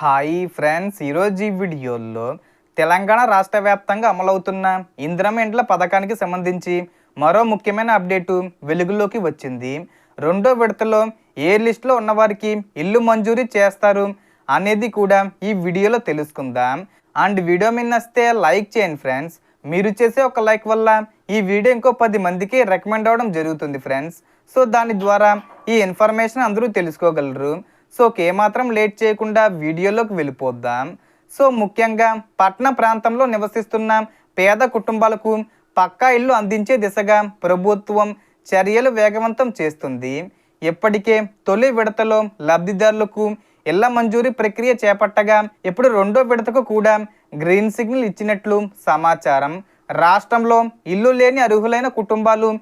Hi friends, ఈరోజు ఈ వీడియోలో తెలంగాణ రాష్ట్ర వ్యాప్తంగా అమలవుతున్న ఇందిరమ్మ ఇండ్ల పథకానికి సంబంధించి మరో ముఖ్యమైన అప్డేటు వెలుగులోకి వచ్చింది. రెండో విడతలో ఏ లిస్టులో ఉన్నవారికి ఇల్లు మంజూరీ చేస్తారు అనేది కూడా ఈ వీడియోలో తెలుసుకుందాం. అండ్ వీడియో మీద నచ్చితే లైక్ చేయండి ఫ్రెండ్స్. మీరు చేసే ఒక లైక్ వల్ల ఈ వీడియో ఇంకో 10 మందికి రికమెండ్ అవ్వడం జరుగుతుంది ఫ్రెండ్స్. సో దాని ద్వారా ఈ ఇన్ఫర్మేషన్ అందరూ తెలుసుకోగలరు. సో ఏమాత్రం లేట్ చేయకుండా వీడియోలోకి వెళ్ళిపోద్దాం. సో ముఖ్యంగా పట్టణ ప్రాంతంలో నివసిస్తున్న పేద కుటుంబాలకు పక్కా ఇల్లు అందించే దిశగా ప్రభుత్వం చర్యలు వేగవంతం చేస్తుంది. ఇప్పటికే తొలి విడతలో లబ్ధిదారులకు ఇళ్ల మంజూరీ ప్రక్రియ చేపట్టగా ఇప్పుడు రెండో విడతకు కూడా గ్రీన్ సిగ్నల్ ఇచ్చినట్లు సమాచారం. రాష్ట్రంలో ఇల్లు లేని అర్హులైన కుటుంబాలు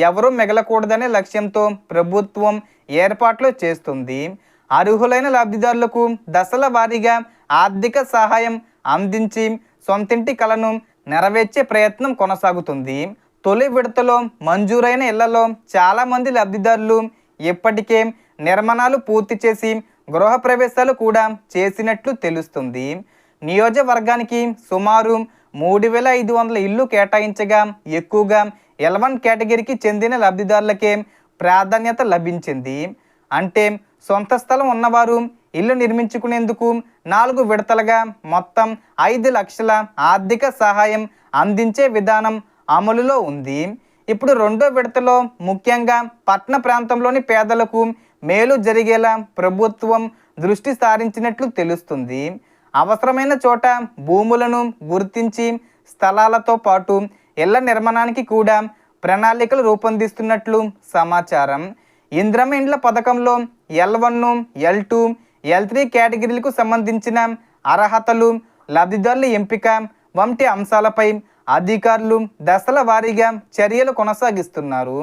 ఎవరూ మిగలకూడదనే లక్ష్యంతో ప్రభుత్వం ఏర్పాట్లు చేస్తుంది. అర్హులైన లబ్ధిదారులకు దశల వారీగా ఆర్థిక సహాయం అందించి సొంతింటి కలను నెరవేర్చే ప్రయత్నం కొనసాగుతుంది. తొలి విడతలో మంజూరైన ఇళ్లలో చాలామంది లబ్ధిదారులు ఇప్పటికే నిర్మాణాలు పూర్తి చేసి గృహప్రవేశాలు కూడా చేసినట్లు తెలుస్తుంది. నియోజకవర్గానికి సుమారు 3500 ఇల్లు కేటాయించగా ఎక్కువగా L1 కేటగిరీకి చెందిన లబ్ధిదారులకే ప్రాధాన్యత లభించింది. అంటే సొంత స్థలం ఉన్నవారు ఇల్లు నిర్మించుకునేందుకు 4 విడతలుగా మొత్తం 5 లక్షల ఆర్థిక సహాయం అందించే విధానం అమలులో ఉంది. ఇప్పుడు రెండో విడతలో ముఖ్యంగా పట్టణ ప్రాంతంలోని పేదలకు మేలు జరిగేలా ప్రభుత్వం దృష్టి సారించినట్లు తెలుస్తుంది. అవసరమైన చోట భూములను గుర్తించి స్థలాలతో పాటు ఇళ్ల నిర్మాణానికి కూడా ప్రణాళికలు రూపొందిస్తున్నట్లు సమాచారం. ఇందిరమ్మ ఇండ్ల పథకంలో L1, L2, L3 కేటగిరీలకు సంబంధించిన అర్హతలు, లబ్ధిదారుల ఎంపిక వంటి అంశాలపై అధికారులు దశల వారీగా చర్యలు కొనసాగిస్తున్నారు.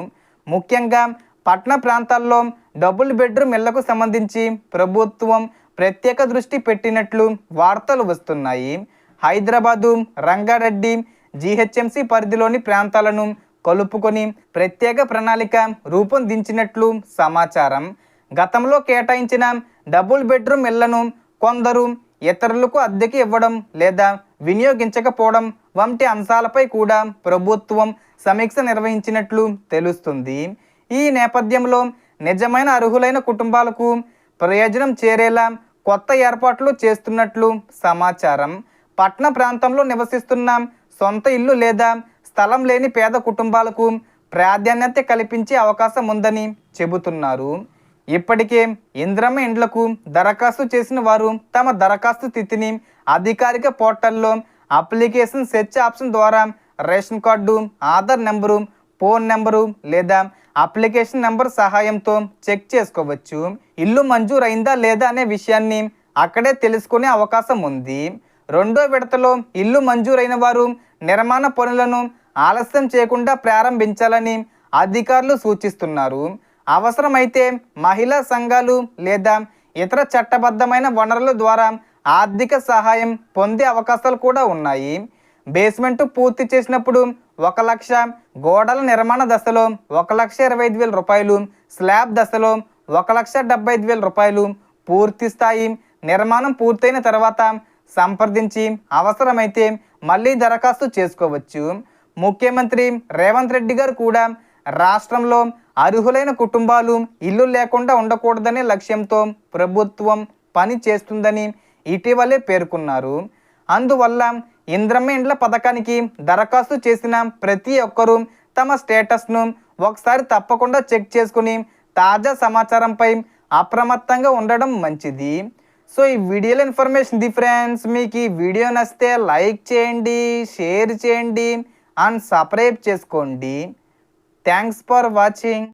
ముఖ్యంగా పట్టణ ప్రాంతాల్లో డబుల్ బెడ్రూమ్ ఇళ్లకు సంబంధించి ప్రభుత్వం ప్రత్యేక దృష్టి పెట్టినట్లు వార్తలు వస్తున్నాయి. హైదరాబాదు, రంగారెడ్డి, GHMC పరిధిలోని ప్రాంతాలను కలుపుకొని ప్రత్యేక ప్రణాళిక రూపొందించినట్లు సమాచారం. గతంలో కేటాయించిన డబుల్ బెడ్రూమ్ ఇళ్లను కొందరు ఇతరులకు అద్దెకి ఇవ్వడం లేదా వినియోగించకపోవడం వంటి అంశాలపై కూడా ప్రభుత్వం సమీక్ష నిర్వహించినట్లు తెలుస్తుంది. ఈ నేపథ్యంలో నిజమైన అర్హులైన కుటుంబాలకు ప్రయోజనం చేరేలా కొత్త ఏర్పాట్లు చేస్తున్నట్లు సమాచారం. పట్టణ ప్రాంతంలో నివసిస్తున్న సొంత ఇల్లు లేదా స్థలం లేని పేద కుటుంబాలకు ప్రాధాన్యత కల్పించే అవకాశం ఉందని చెబుతున్నారు. ఇప్పటికే ఇందిరమ్మ ఇండ్లకు దరఖాస్తు చేసిన వారు తమ దరఖాస్తు స్థితిని అధికారిక పోర్టల్లో అప్లికేషన్ సెర్చ్ ఆప్షన్ ద్వారా ration card, Aadhaar number, phone number లేదా అప్లికేషన్ నెంబర్ సహాయంతో చెక్ చేసుకోవచ్చు. ఇల్లు మంజూరు అయిందా లేదా అనే విషయాన్ని అక్కడే తెలుసుకునే అవకాశం ఉంది. రెండో విడతలో ఇల్లు మంజూరైన వారు నిర్మాణ పనులను ఆలస్యం చేయకుండా ప్రారంభించాలని అధికారులు సూచిస్తున్నారు. అవసరమైతే మహిళా సంఘాలు లేదా ఇతర చట్టబద్ధమైన వనరుల ద్వారా ఆర్థిక సహాయం పొందే అవకాశాలు కూడా ఉన్నాయి. బేస్మెంట్ పూర్తి చేసినప్పుడు 1 లక్ష, గోడల నిర్మాణ దశలో 1,25,000 రూపాయలు, స్లాబ్ దశలో 1,75,000 రూపాయలు, పూర్తి స్థాయి నిర్మాణం పూర్తయిన తర్వాత సంప్రదించి అవసరమైతే మళ్ళీ దరఖాస్తు చేసుకోవచ్చు. ముఖ్యమంత్రి రేవంత్ రెడ్డి గారు కూడా రాష్ట్రంలో అర్హులైన కుటుంబాలు ఇల్లు లేకుండా ఉండకూడదనే లక్ష్యంతో ప్రభుత్వం పని చేస్తుందని ఇటీవలే పేర్కొన్నారు. అందువల్ల ఇందిరమ్మ ఇండ్ల పథకానికి దరఖాస్తు చేసిన ప్రతి ఒక్కరూ తమ స్టేటస్ను ఒకసారి తప్పకుండా చెక్ చేసుకుని తాజా సమాచారంపై అప్రమత్తంగా ఉండడం మంచిది. సో ఈ వీడియోలో ఇన్ఫర్మేషన్ ఫ్రెండ్స్. మీకు ఈ వీడియో నచ్చితే లైక్ చేయండి, షేర్ చేయండి అండ్ సబ్స్క్రైబ్ చేసుకోండి. Thanks for watching.